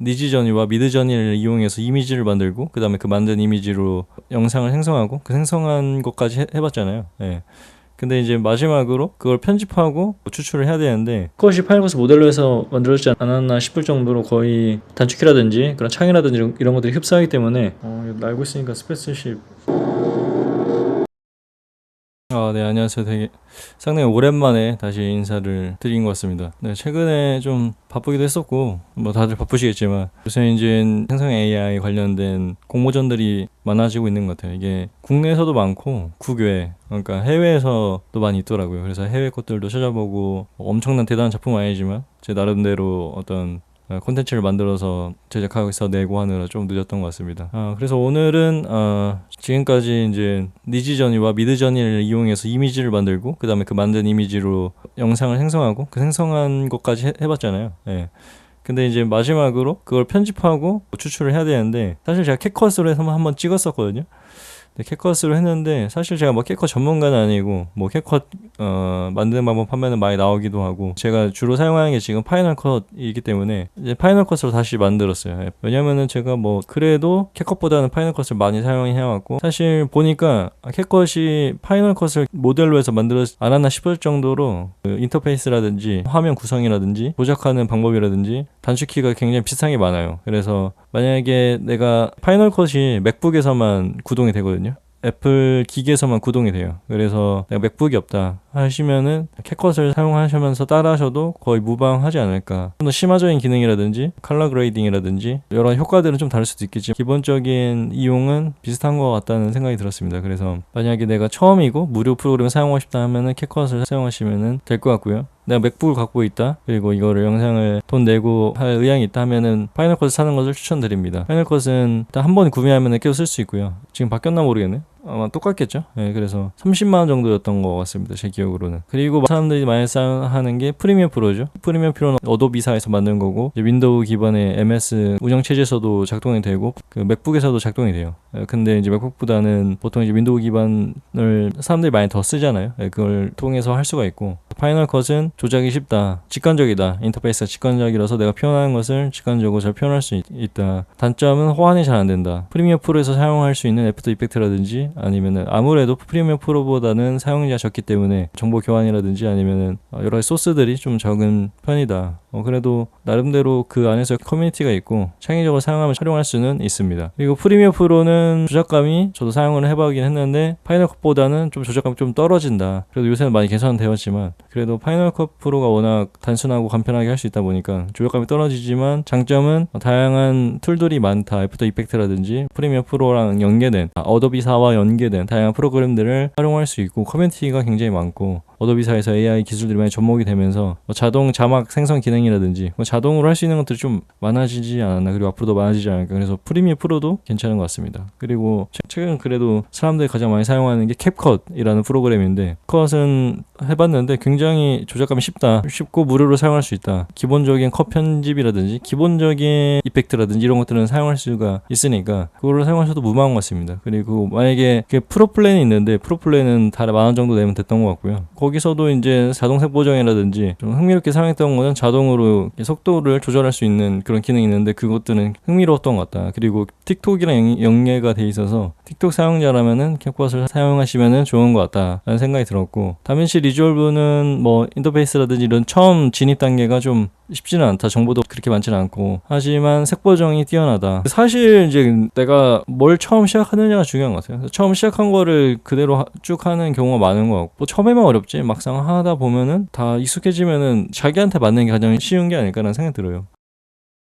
니지저니와 미드저니를 이용해서 이미지를 만들고 그 다음에 그 만든 이미지로 영상을 생성하고 그 생성한 것까지 해봤잖아요. 예. 근데 이제 마지막으로 그걸 편집하고 추출을 해야 되는데 그것이 파이널컷 모델로 해서 만들어지지 않았나 싶을 정도로 거의 단축키라든지 그런 창이라든지 이런 것들이 흡사하기 때문에 알고 있으니까 스페이스십. 네, 안녕하세요. 되게 상당히 오랜만에 다시 인사를 드린 것 같습니다. 네, 최근에 좀 바쁘기도 했었고, 뭐 다들 바쁘시겠지만, 요새 이제 생성 AI 관련된 공모전들이 많아지고 있는 것 같아요. 이게 국내에서도 많고, 국외, 그러니까 해외에서도 많이 있더라고요. 그래서 해외 것들도 찾아보고, 엄청난 대단한 작품은 아니지만, 제 나름대로 어떤 콘텐츠를 만들어서 제작하고서 내고 하느라 좀 늦었던 것 같습니다. 그래서 오늘은 지금까지 이제 니지저니와 미드저니를 이용해서 이미지를 만들고 그 다음에 그 만든 이미지로 영상을 생성하고 그 생성한 것까지 해봤잖아요. 예. 근데 이제 마지막으로 그걸 편집하고 추출을 해야 되는데 사실 제가 캡컷으로 해서 한번 찍었었거든요. 캡컷으로 했는데 사실 제가 뭐 캡컷 전문가는 아니고 뭐 캡컷 만드는 방법 하면은 많이 나오기도 하고 제가 주로 사용하는 게 지금 파이널 컷이기 때문에 이제 파이널 컷으로 다시 만들었어요. 왜냐면은 제가 뭐 그래도 캡컷보다는 파이널 컷을 많이 사용해왔고 사실 보니까 캡컷이 파이널 컷을 모델로 해서 만들지 않았나 싶을 정도로 그 인터페이스라든지 화면 구성이라든지 조작하는 방법이라든지 단축키가 굉장히 비슷한 게 많아요. 그래서 만약에 내가 파이널 컷이 맥북에서만 구동이 되거든요. 애플 기기에서만 구동이 돼요. 그래서 내가 맥북이 없다 하시면은 캡컷을 사용하시면서 따라 하셔도 거의 무방하지 않을까. 좀 더 심화적인 기능이라든지 컬러 그레이딩이라든지 여러 효과들은 좀 다를 수도 있겠지만 기본적인 이용은 비슷한 것 같다는 생각이 들었습니다. 그래서 만약에 내가 처음이고 무료 프로그램을 사용하고 싶다 하면은 캡컷을 사용하시면 될 것 같고요. 내가 맥북을 갖고 있다 그리고 이거를 영상을 돈 내고 할 의향이 있다 하면은 파이널 컷을 사는 것을 추천드립니다. 파이널 컷은 일단 한 번 구매하면 계속 쓸 수 있고요. 지금 바뀌었나 모르겠네. 아마 똑같겠죠. 그래서 30만원 정도였던 것 같습니다. 제 기억으로는. 그리고 사람들이 많이 사용하는 게 프리미어 프로죠. 프리미어 프로는 어도비사에서 만든 거고 윈도우 기반의 MS 운영체제에서도 작동이 되고 그 맥북에서도 작동이 돼요. 근데 이제 맥북보다는 보통 이제 윈도우 기반을 사람들이 많이 더 쓰잖아요. 그걸 통해서 할 수가 있고 파이널 컷은 조작이 쉽다, 직관적이다, 인터페이스가 직관적이라서 내가 표현하는 것을 직관적으로 잘 표현할 수 있다. 단점은 호환이 잘 안 된다. 프리미어 프로에서 사용할 수 있는 애프터 이펙트라든지 아니면은 아무래도 프리미어 프로보다는 사용자가 적기 때문에 정보 교환이라든지 아니면은 여러 가지 소스들이 좀 적은 편이다. 그래도 나름대로 그 안에서 커뮤니티가 있고 창의적으로 사용하면 촬영할 수는 있습니다. 그리고 프리미어 프로는 조작감이 저도 사용을 해보긴 했는데 파이널 컷보다는 좀 조작감이 좀 떨어진다. 그래도 요새는 많이 개선되었지만 그래도 파이널 컷 프로가 워낙 단순하고 간편하게 할 수 있다 보니까 조작감이 떨어지지만 장점은 다양한 툴들이 많다. 애프터 이펙트라든지 프리미어 프로랑 연계된 어도비사와 연계된 다양한 프로그램들을 활용할 수 있고 커뮤니티가 굉장히 많고 어도비사에서 AI 기술들이 많이 접목이 되면서 자동 자막 생성 기능이라든지 자동으로 할 수 있는 것들이 좀 많아지지 않았나. 그리고 앞으로도 많아지지 않을까. 그래서 프리미어 프로도 괜찮은 것 같습니다. 그리고 최근 그래도 사람들이 가장 많이 사용하는 게 캡컷이라는 프로그램인데 캡컷은 해봤는데 굉장히 조작감이 쉽고 무료로 사용할 수 있다. 기본적인 컷 편집이라든지 기본적인 이펙트라든지 이런 것들은 사용할 수가 있으니까 그거를 사용하셔도 무방한 것 같습니다. 그리고 만약에 프로 플랜이 있는데 프로 플랜은 달에 10,000원 정도 내면 됐던 것 같고요. 거기서도 이제 자동 색 보정이라든지 좀 흥미롭게 사용했던 거는 자동으로 속도를 조절할 수 있는 그런 기능이 있는데 그것들은 흥미로웠던 것 같다. 그리고 틱톡이랑 연계가 돼 있어서 틱톡 사용자라면은 캡컷을 사용하시면은 좋은 것 같다라는 생각이 들었고 다빈치 리졸브는 뭐 인터페이스라든지 이런 처음 진입 단계가 좀 쉽지는 않다. 정보도 그렇게 많지는 않고 하지만 색 보정이 뛰어나다. 사실 이제 내가 뭘 처음 시작하느냐가 중요한 것 같아요. 처음 시작한 거를 그대로 쭉 하는 경우가 많은 것 같고 처음에만 어렵지 막상 하다 보면은 다 익숙해지면은 자기한테 맞는 게 가장 쉬운 게 아닐까라는 생각이 들어요.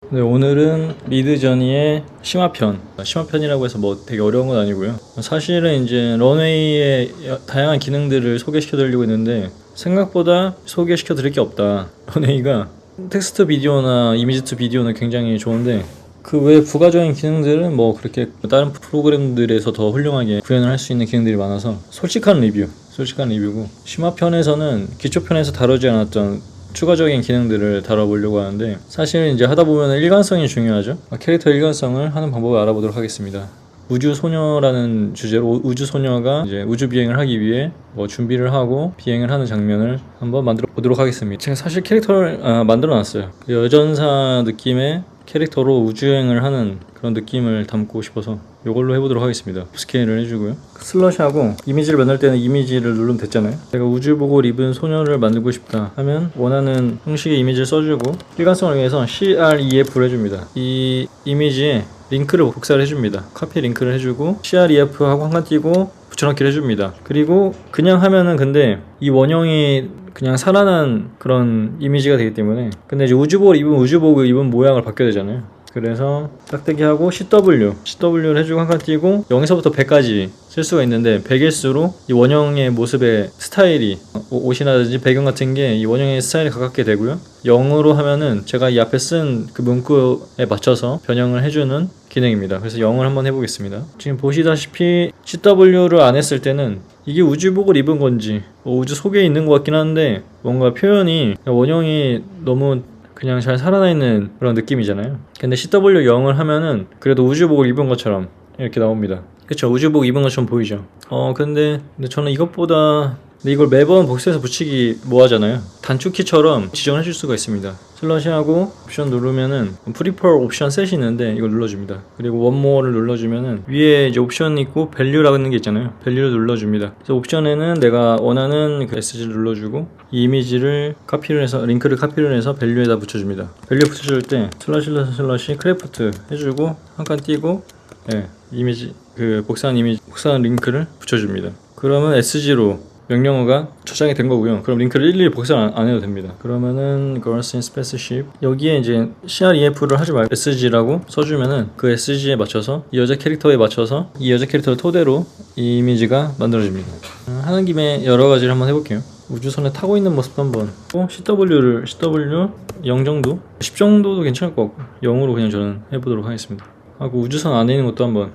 네, 오늘은 미드저니의 심화편이라고 해서 뭐 되게 어려운 건 아니고요. 사실은 이제 런웨이의 다양한 기능들을 소개시켜 드리려고 했는데 생각보다 소개시켜 드릴 게 없다. 런웨이가 텍스트 비디오나 이미지 투 비디오는 굉장히 좋은데 그 외 부가적인 기능들은 뭐 그렇게 다른 프로그램들에서 더 훌륭하게 구현을 할 수 있는 기능들이 많아서 솔직한 리뷰고 심화편에서는 기초편에서 다루지 않았던 추가적인 기능들을 다뤄보려고 하는데 사실 이제 하다 보면 일관성이 중요하죠. 캐릭터 일관성을 하는 방법을 알아보도록 하겠습니다. 우주소녀라는 주제로 우주소녀가 이제 우주 비행을 하기 위해 뭐 준비를 하고 비행을 하는 장면을 한번 만들어 보도록 하겠습니다. 제가 사실 캐릭터를 만들어 놨어요. 여전사 느낌의 캐릭터로 우주여행을 하는 그런 느낌을 담고 싶어서 이걸로 해보도록 하겠습니다. 스케일을 해주고요. 슬러시하고 이미지를 만들 때는 이미지를 누르면 됐잖아요. 내가 우주복을 입은 소녀를 만들고 싶다 하면 원하는 형식의 이미지를 써주고 일관성을 위해서 CREF를 해줍니다. 이 이미지에 링크를 복사를 해줍니다. 카피 링크를 해주고 CREF 하고 한 칸 띄고 붙여넣기를 해줍니다. 그리고 그냥 하면은 근데 이 원형이 그냥 살아난 그런 이미지가 되기 때문에 근데 이제 우주복을 입은 모양을 바뀌어야 되잖아요. 그래서 짝대기 하고 CW를 해주고 한 칸 띄고 0에서부터 100까지 쓸 수가 있는데 100일수록 이 원형의 모습의 스타일이 옷이라든지 배경 같은 게 이 원형의 스타일에 가깝게 되고요. 0으로 하면은 제가 이 앞에 쓴 그 문구에 맞춰서 변형을 해주는 기능입니다. 그래서 0을 한번 해보겠습니다. 지금 보시다시피 CW를 안 했을 때는 이게 우주복을 입은 건지 우주 속에 있는 것 같긴 한데 뭔가 표현이 원형이 너무 그냥 잘 살아나 있는 그런 느낌이잖아요. 근데 CW0을 하면은 그래도 우주복을 입은 것처럼 이렇게 나옵니다. 그쵸, 우주복 입은 것처럼 보이죠. 근데 저는 이것보다 근데 이걸 매번 복사해서 붙이기 뭐하잖아요. 단축키처럼 지정해 줄 수가 있습니다. 슬러시하고 옵션 누르면은 프리퍼 옵션 셋이 있는데 이걸 눌러줍니다. 그리고 원모어를 눌러주면은 위에 이제 옵션 있고 밸류라는 게 있잖아요. 밸류를 눌러줍니다. 그래서 옵션에는 내가 원하는 그 SG를 눌러주고 이 이미지를 카피를 해서 링크를 카피를 해서 밸류에다 붙여줍니다. 밸류 붙여줄 때 슬러시 크래프트 해주고 한 칸 띄고 이미지 그 복사한 링크를 붙여줍니다. 그러면 SG로 명령어가 저장이 된 거고요. 그럼 링크를 일일이 복사 안 해도 됩니다. 그러면은 Girls in Spaceship 여기에 이제 CREF를 하지 말고 SG라고 써주면은 그 SG에 맞춰서 이 여자 캐릭터에 맞춰서 이 여자 캐릭터를 토대로 이 이미지가 만들어집니다. 하는 김에 여러 가지를 한번 해볼게요. 우주선에 타고 있는 모습도 한번 CW 0 정도 10 정도도 괜찮을 것 같고 0으로 그냥 저는 해보도록 하겠습니다. 하고 우주선 안에 있는 것도 한번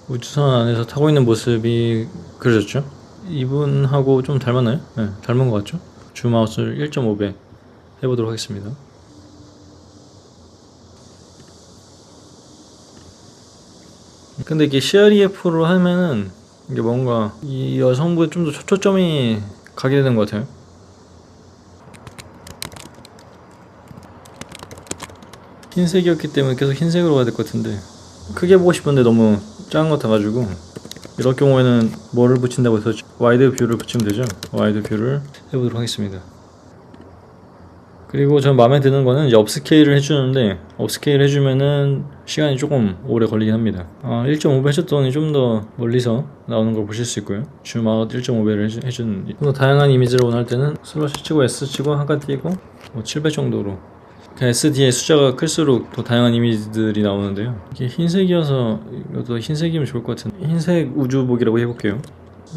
우주선 안에서 타고 있는 모습이 그려졌죠? 이분하고 좀 닮았나요? 네, 닮은 것 같죠? 줌아웃을 1.5배 해보도록 하겠습니다. 근데 이게 CREF로 하면은 이게 뭔가 이 여성분에 좀 더 초점이 가게 되는 것 같아요. 흰색이었기 때문에 계속 흰색으로 가야 될 것 같은데 크게 보고 싶은데 너무 작은 것 같아가지고 이럴 경우에는 뭐를 붙인다고 해서 와이드 뷰를 붙이면 되죠. 와이드 뷰를 해보도록 하겠습니다. 그리고 전 마음에 드는 거는 이제 업스케일을 해주는데 업스케일 해주면은 시간이 조금 오래 걸리긴 합니다. 1.5배 해줬더니 좀 더 멀리서 나오는 걸 보실 수 있고요. 줌아웃 1.5배를 해주는 좀 더 다양한 이미지를 원할 때는 슬러시 치고 S 치고 한 칸 띄고 7배 정도로 S 뒤에 숫자가 클수록 더 다양한 이미지들이 나오는데요. 이게 흰색이어서 이것도 흰색이면 좋을 것 같은데 흰색 우주복이라고 해볼게요.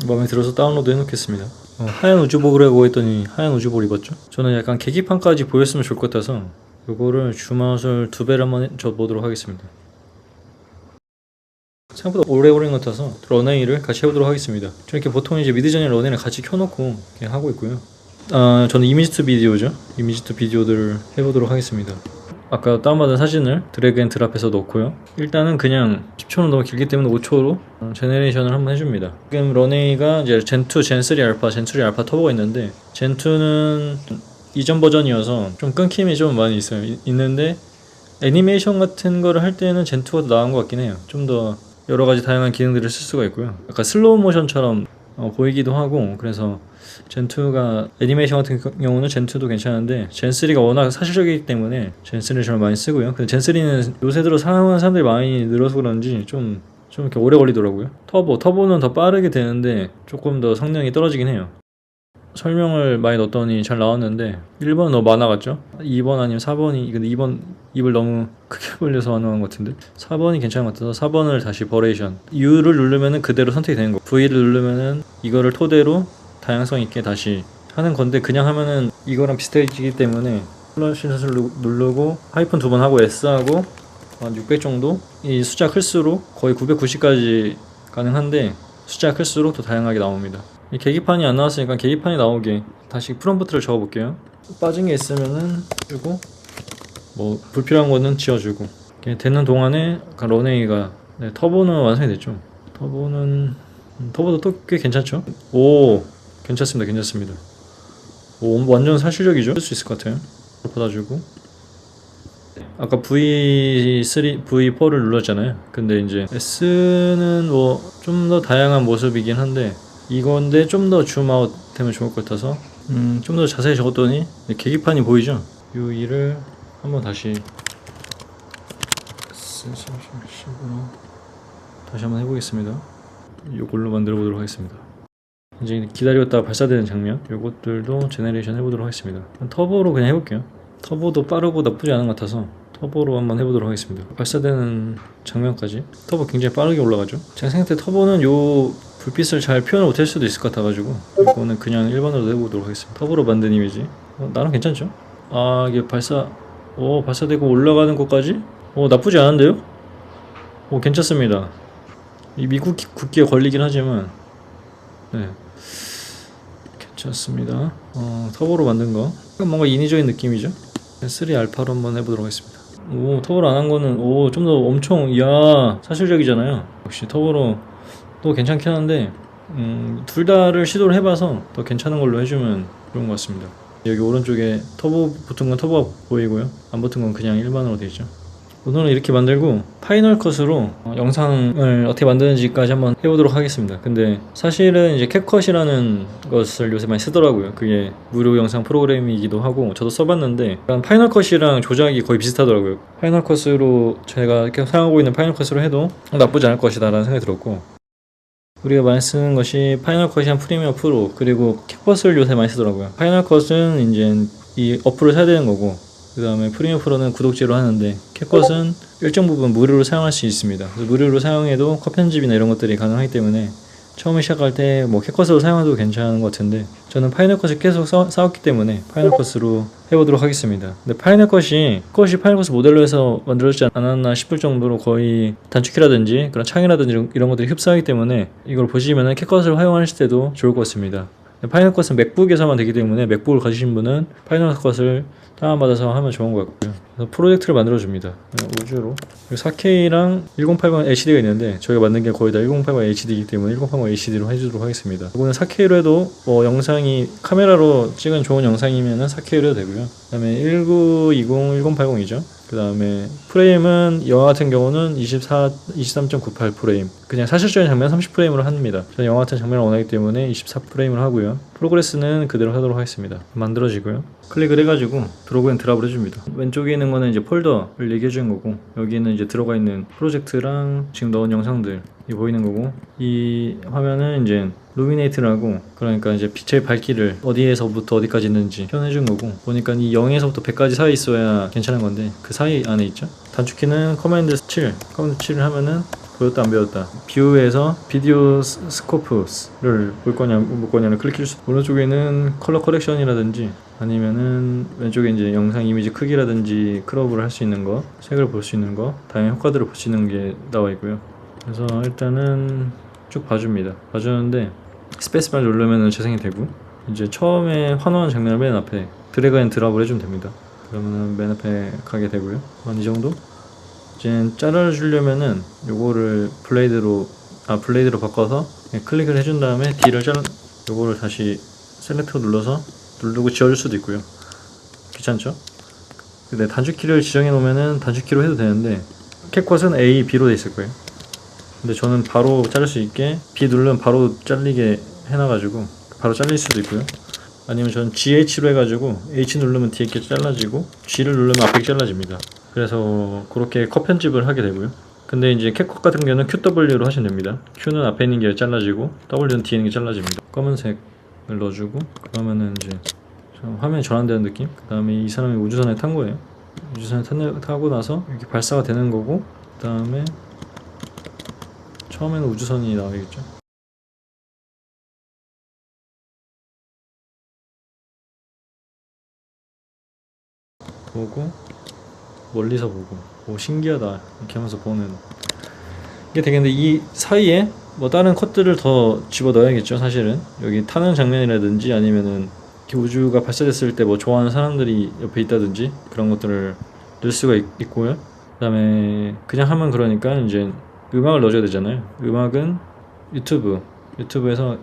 마음에 들어서 다운로드 해놓겠습니다. 하얀 우주복이라고 했더니 하얀 우주복을 입었죠. 저는 약간 계기판까지 보였으면 좋을 것 같아서 이거를 줌아웃을 2배를 한번 줘보도록 하겠습니다. 생각보다 오래 걸린 것 같아서 런웨이를 같이 해보도록 하겠습니다. 저렇게 보통 이제 미드저니 런웨이를 같이 켜놓고 이렇게 하고 있고요. 저는 이미지 투 비디오죠. 이미지 투 비디오들을 해보도록 하겠습니다. 아까 다운받은 사진을 드래그 앤 드랍해서 넣고요. 일단은 그냥 10초는 너무 길기 때문에 5초로 제네레이션을 한번 해줍니다. 지금 런웨이가 이제 젠2, 젠3 알파, 젠3 알파 터보가 있는데 젠2는 이전 버전이어서 좀 끊김이 좀 많이 있는데 애니메이션 같은 거를 할 때는 젠2가 더 나은 것 같긴 해요. 좀 더 여러 가지 다양한 기능들을 쓸 수가 있고요. 약간 슬로우 모션처럼 보이기도 하고 그래서 젠2가 애니메이션 같은 경우는 젠2도 괜찮은데 젠3가 워낙 사실적이기 때문에 젠3를 정말 많이 쓰고요. 근데 젠3는 요새 들어 사용하는 사람들이 많이 늘어서 그런지 좀 이렇게 오래 걸리더라고요. 터보는 더 빠르게 되는데 조금 더 성능이 떨어지긴 해요. 설명을 많이 넣었더니 잘 나왔는데 1번은 너무 많아갔죠? 2번 아니면 4번이 근데 2번 입을 너무 크게 벌려서 안 나온 것 같은데 4번이 괜찮은 것 같아서 4번을 다시 버레이션 U를 누르면은 그대로 선택이 되는 거 V를 누르면은 이거를 토대로 다양성 있게 다시 하는 건데 그냥 하면은 이거랑 비슷해지기 때문에 슬러시를 누르고 하이픈 2번 하고 S하고 한 600 정도 이 숫자 클수록 거의 990까지 가능한데 숫자 클수록 더 다양하게 나옵니다. 이 계기판이 안 나왔으니까 계기판이 나오게 다시 프롬프트를 적어볼게요. 빠진 게 있으면은 주고 뭐 불필요한 거는 지워주고 되는 동안에 런웨이가 터보는 완성이 됐죠. 터보도 또 꽤 괜찮죠? 오 괜찮습니다. 완전 사실적이죠. 쓸 수 있을 것 같아요. 받아주고 아까 V3, V4를 눌렀잖아요. 근데 이제 S는 뭐 좀 더 다양한 모습이긴 한데 이건데 좀 더 줌아웃 되면 좋을 것 같아서 좀 더 자세히 적었더니 계기판이 보이죠? 이 2를 한번 다시 한번 해보겠습니다. 이걸로 만들어 보도록 하겠습니다. 이제 기다렸다가 발사되는 장면, 요것들도 제너레이션 해보도록 하겠습니다. 터보로 그냥 해볼게요. 터보도 빠르고 나쁘지 않은 것 같아서 터보로 한번 해보도록 하겠습니다. 발사되는 장면까지 터보 굉장히 빠르게 올라가죠. 제가 생각할 때 터보는 요 불빛을 잘 표현을 못할 수도 있을 것 같아가지고 이거는 그냥 일반으로 해보도록 하겠습니다. 터보로 만든 이미지 나름 괜찮죠? 아 이게 발사되고 올라가는 것까지 나쁘지 않은데요? 괜찮습니다. 이 미국 국기에 걸리긴 하지만 네 괜찮습니다. 터보로 만든 거 뭔가 인위적인 느낌이죠. 3 알파로 한번 해보도록 하겠습니다. 터보로 안 한 거는 좀 더 엄청 이야 사실적이잖아요. 역시 터보로 또 괜찮긴 한데 둘 다를 시도를 해봐서 더 괜찮은 걸로 해주면 좋은 것 같습니다. 여기 오른쪽에 터보 붙은 건 터보가 보이고요, 안 붙은 건 그냥 일반으로 되어 있죠. 오늘은 이렇게 만들고 파이널 컷으로 영상을 어떻게 만드는지까지 한번 해보도록 하겠습니다. 근데 사실은 이제 캡컷이라는 것을 요새 많이 쓰더라고요. 그게 무료 영상 프로그램이기도 하고 저도 써봤는데 파이널 컷이랑 조작이 거의 비슷하더라고요. 파이널 컷으로 제가 계속 사용하고 있는 파이널 컷으로 해도 나쁘지 않을 것이다 라는 생각이 들었고, 우리가 많이 쓰는 것이 파이널 컷이랑 프리미어 프로 그리고 캡컷을 요새 많이 쓰더라고요. 파이널 컷은 이제 이 어플을 사야 되는 거고, 그 다음에 프리미어 프로는 구독제로 하는데 캡컷은 일정 부분 무료로 사용할 수 있습니다. 그래서 무료로 사용해도 컷 편집이나 이런 것들이 가능하기 때문에 처음에 시작할 때 뭐 캡컷으로 사용해도 괜찮은 것 같은데 저는 파이널 컷을 계속 쌓았기 때문에 파이널 컷으로 해보도록 하겠습니다. 근데 파이널 컷이 파이널 컷을 모델로 해서 만들어지지 않았나 싶을 정도로 거의 단축키라든지 그런 창이라든지 이런 것들이 흡사하기 때문에 이걸 보시면은 캡컷을 활용하실 때도 좋을 것 같습니다. 파이널 컷은 맥북에서만 되기 때문에 맥북을 가지신 분은 파이널 컷을 다운받아서 하면 좋은 것 같고요. 그래서 프로젝트를 만들어줍니다. 우주로 4K랑 1080 HD가 있는데 저희가 만든 게 거의 다 1080 HD이기 때문에 1080 HD로 해주도록 하겠습니다. 이거는 4K로 해도 영상이 카메라로 찍은 좋은 영상이면 4K로 해도 되고요. 그 다음에 1920 1080이죠. 그 다음에 프레임은 영화 같은 경우는 23.98 프레임, 그냥 사실적인 장면 30프레임으로 합니다. 저는 영화 같은 장면을 원하기 때문에 24프레임을 하고요. 프로그레스는 그대로 하도록 하겠습니다. 만들어지고요. 클릭을 해가지고 드래그 앤 드랍을 해줍니다. 왼쪽에 있는 거는 이제 폴더를 얘기해주는 거고, 여기는 이제 들어가 있는 프로젝트랑 지금 넣은 영상들이 보이는 거고, 이 화면은 이제 루미네이트라고, 그러니까 이제 빛의 밝기를 어디에서부터 어디까지 있는지 표현해준 거고, 보니까 이 0에서부터 100까지 사이 있어야 괜찮은 건데 그 사이 안에 있죠. 단축키는 커맨드 7을 하면은 보였다 안 보였다, 뷰에서 비디오 스코프를 볼 거냐 못 거냐를 클릭할 수, 오른쪽에는 컬러 커렉션이라든지 아니면은 왼쪽에 이제 영상 이미지 크기라든지 크롭을 할 수 있는 거, 색을 볼 수 있는 거, 다양한 효과들을 볼 수 있는 게 나와 있고요. 그래서 일단은 쭉 봐주는데 스페이스바를 누르면 재생이 되고, 이제 처음에 환호하는 장면을 맨 앞에 드래그 앤 드랍을 해주면 됩니다. 그러면 맨 앞에 가게 되고요. 한 이 정도? 이제 잘라주려면은 요거를 블레이드로 바꿔서 클릭을 해준 다음에 D를 요거를 다시 셀렉트 누르고 지워줄 수도 있고요. 귀찮죠? 근데 단축키를 지정해 놓으면은 단축키로 해도 되는데 캡컷은 A, B로 돼 있을 거예요. 근데 저는 바로 자를 수 있게 B 누르면 바로 잘리게 해놔가지고 바로 잘릴 수도 있고요. 아니면 저는 GH로 해가지고 H 누르면 뒤에 게 잘라지고 G를 누르면 앞에 게 잘라집니다. 그래서 그렇게 컷 편집을 하게 되고요. 근데 이제 캡컷 같은 경우는 QW로 하시면 됩니다. Q는 앞에 있는 게 잘라지고 W는 뒤에 있는 게 잘라집니다. 검은색을 넣어주고, 그러면은 이제 화면이 전환되는 느낌? 그 다음에 이 사람이 우주선에 탄 거예요. 우주선에 타고 나서 이렇게 발사가 되는 거고, 그 다음에 처음에는 우주선이 나와야겠죠. 보고 멀리서 보고 신기하다 이렇게 하면서 보는 이게 되겠는데, 이 사이에 뭐 다른 컷들을 더 집어 넣어야겠죠. 사실은 여기 타는 장면이라든지 아니면은 우주가 발사됐을 때 뭐 좋아하는 사람들이 옆에 있다든지 그런 것들을 넣을 수가 있고요. 그 다음에 그냥 하면 그러니까 이제 음악을 넣어줘야 되잖아요. 음악은 유튜브에서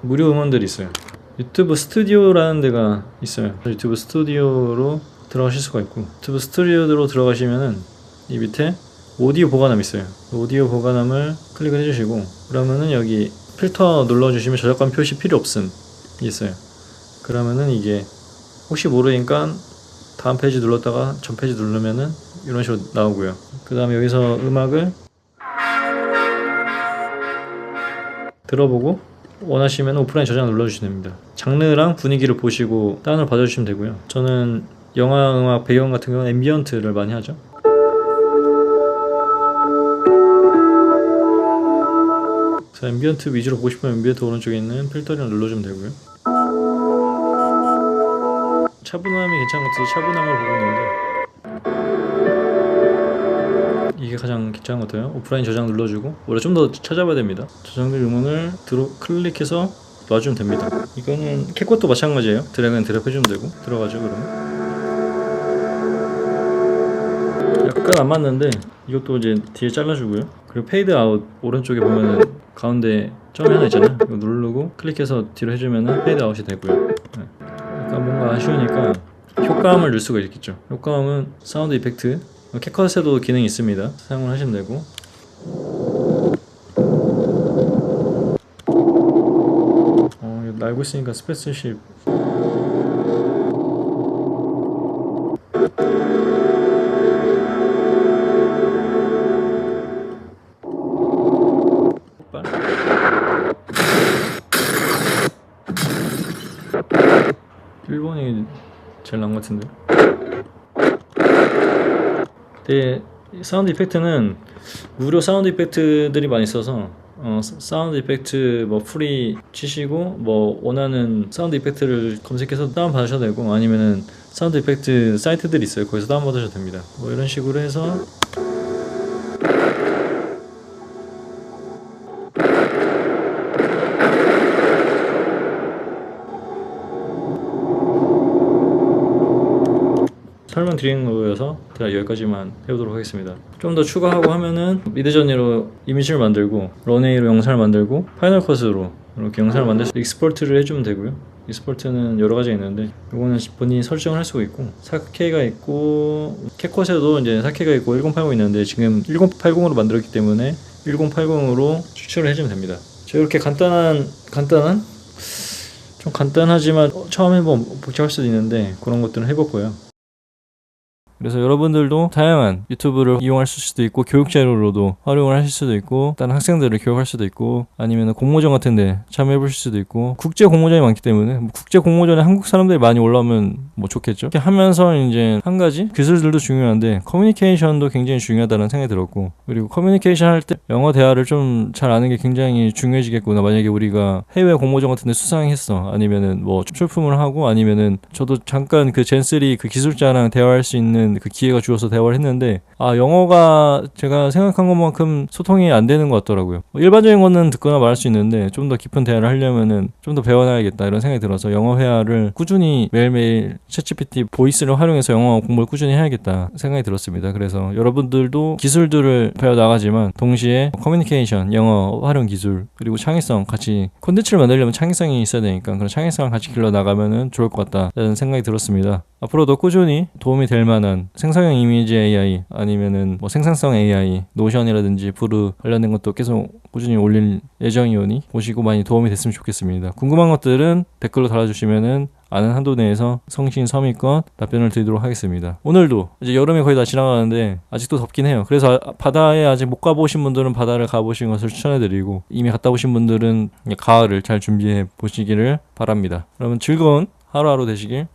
무료 음원들이 있어요. 유튜브 스튜디오라는 데가 있어요. 유튜브 스튜디오로 들어가실 수가 있고, 유튜브 스튜디오로 들어가시면은 이 밑에 오디오 보관함 있어요. 오디오 보관함을 클릭을 해주시고, 그러면은 여기 필터 눌러주시면 저작권 표시 필요 없음 있어요. 그러면은 이게 혹시 모르니까 다음 페이지 눌렀다가 전 페이지 누르면은 이런 식으로 나오고요. 그 다음에 여기서 음악을 들어보고 원하시면 오프라인 저장 눌러주시면 됩니다. 장르랑 분위기를 보시고 다운을 받아주시면 되고요. 저는 영화 음악 배경 같은 경우는 앰비언트를 많이 하죠. 그래서 앰비언트 위주로 보고 싶으면 앰비언트 오른쪽에 있는 필터링을 눌러주면 되고요. 차분함이 괜찮은 것 같아서 차분함을 보고 있는데, 이게 가장 괜찮은 것 같아요. 오프라인 저장 눌러주고, 원래 좀 더 찾아봐야 됩니다. 저장된 음원을 클릭해서 놔주면 됩니다. 이거는 캡컷도 마찬가지예요. 드래그 앤 드롭 해주면 되고. 들어가죠. 그러면 약간 안 맞는데 이것도 이제 뒤에 잘라주고요. 그리고 페이드 아웃 오른쪽에 보면은 가운데 점이 하나 있잖아요. 이거 누르고 클릭해서 뒤로 해주면은 페이드 아웃이 되고요. 네. 약간 뭔가 아쉬우니까 효과음을 넣을 수가 있겠죠. 효과음은 사운드 이펙트, 캡컷에도 기능이 있습니다. 사용을 하시면 되고, 이거 알고 있으니까 스페이스십 일본이 제일 나은 것 같은데. 근데 사운드 이펙트는 무료 사운드 이펙트들이 많이 있어서 사운드 이펙트 뭐 프리 치시고 뭐 원하는 사운드 이펙트를 검색해서 다운 받으셔도 되고, 아니면은 사운드 이펙트 사이트들이 있어요. 거기서 다운 받으셔도 됩니다. 뭐 이런 식으로 해서 설명드리는 거여서 제가 여기까지만 해보도록 하겠습니다. 좀 더 추가하고 하면은 미드저니로 이미지를 만들고, 런웨이로 영상을 만들고, 파이널 컷으로 이렇게 영상을 만들어서 익스포트를 해주면 되고요. 익스포트는 여러 가지가 있는데, 이거는 본인이 설정을 할 수가 있고, 4K가 있고, 캡컷에도 이제 4K가 있고 1080 있는데 지금 1080으로 만들었기 때문에 1080으로 추출을 해주면 됩니다. 저 이렇게 간단한 좀 간단하지만 처음 해보면 복잡할 수도 있는데 그런 것들은 해봤고요. 그래서 여러분들도 다양한 유튜브를 이용하실 수도 있고, 교육 자료로도 활용을 하실 수도 있고, 다른 학생들을 교육할 수도 있고, 아니면 공모전 같은 데 참여해 보실 수도 있고, 국제 공모전이 많기 때문에 국제 공모전에 한국 사람들이 많이 올라오면 뭐 좋겠죠. 이렇게 하면서 이제 한 가지 기술들도 중요한데 커뮤니케이션도 굉장히 중요하다는 생각이 들었고, 그리고 커뮤니케이션 할 때 영어 대화를 좀 잘 아는 게 굉장히 중요해지겠구나. 만약에 우리가 해외 공모전 같은 데 수상했어, 아니면은 뭐 출품을 하고, 아니면은 저도 잠깐 그 젠3 그 기술자랑 대화할 수 있는 그 기회가 주어서 대화를 했는데, 영어가 제가 생각한 것만큼 소통이 안 되는 것 같더라고요. 일반적인 거는 듣거나 말할 수 있는데 좀 더 깊은 대화를 하려면은 좀 더 배워놔야겠다 이런 생각이 들어서 영어 회화를 꾸준히 매일매일 챗GPT 보이스를 활용해서 영어 공부를 꾸준히 해야겠다 생각이 들었습니다. 그래서 여러분들도 기술들을 배워나가지만 동시에 커뮤니케이션, 영어 활용 기술, 그리고 창의성, 같이 콘텐츠를 만들려면 창의성이 있어야 되니까 그런 창의성을 같이 길러나가면은 좋을 것 같다라는 생각이 들었습니다. 앞으로도 꾸준히 도움이 될 만한 생성형 이미지 AI, 아니면은 뭐 생산성 AI, 노션이라든지 브루 관련된 것도 계속 꾸준히 올릴 예정이오니 보시고 많이 도움이 됐으면 좋겠습니다. 궁금한 것들은 댓글로 달아주시면은 아는 한도 내에서 성심성의껏 답변을 드리도록 하겠습니다. 오늘도 이제 여름이 거의 다 지나가는데 아직도 덥긴 해요. 그래서 바다에 아직 못 가보신 분들은 바다를 가보신 것을 추천해드리고, 이미 갔다 오신 분들은 가을을 잘 준비해 보시기를 바랍니다. 그러면 즐거운 하루하루 되시길